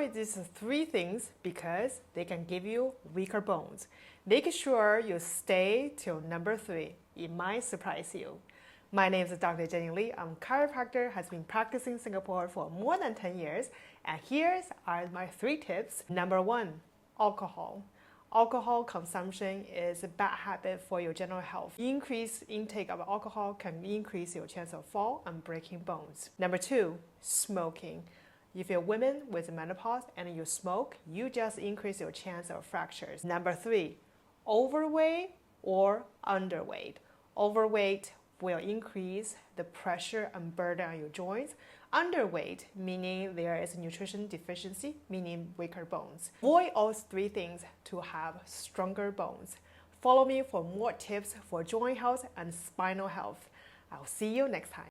avoid these three things because they can give you weaker bones. Make sure you stay till number 3. It might surprise you. My name is Dr. Jenny Lee. I'm a chiropractor, has been practicing in Singapore for more than 10 years. And here are my 3 tips. Number 1, alcohol. Alcohol consumption is a bad habit for your general health. Increased intake of alcohol can increase your chance of fall and breaking bones. Number 2, smoking. If you're women with menopause and you smoke, you just increase your chance of fractures. Number 3, overweight or underweight. Overweight will increase the pressure and burden on your joints. Underweight, meaning there is a nutrition deficiency, meaning weaker bones. Avoid all 3 things to have stronger bones. Follow me for more tips for joint health and spinal health. I'll see you next time.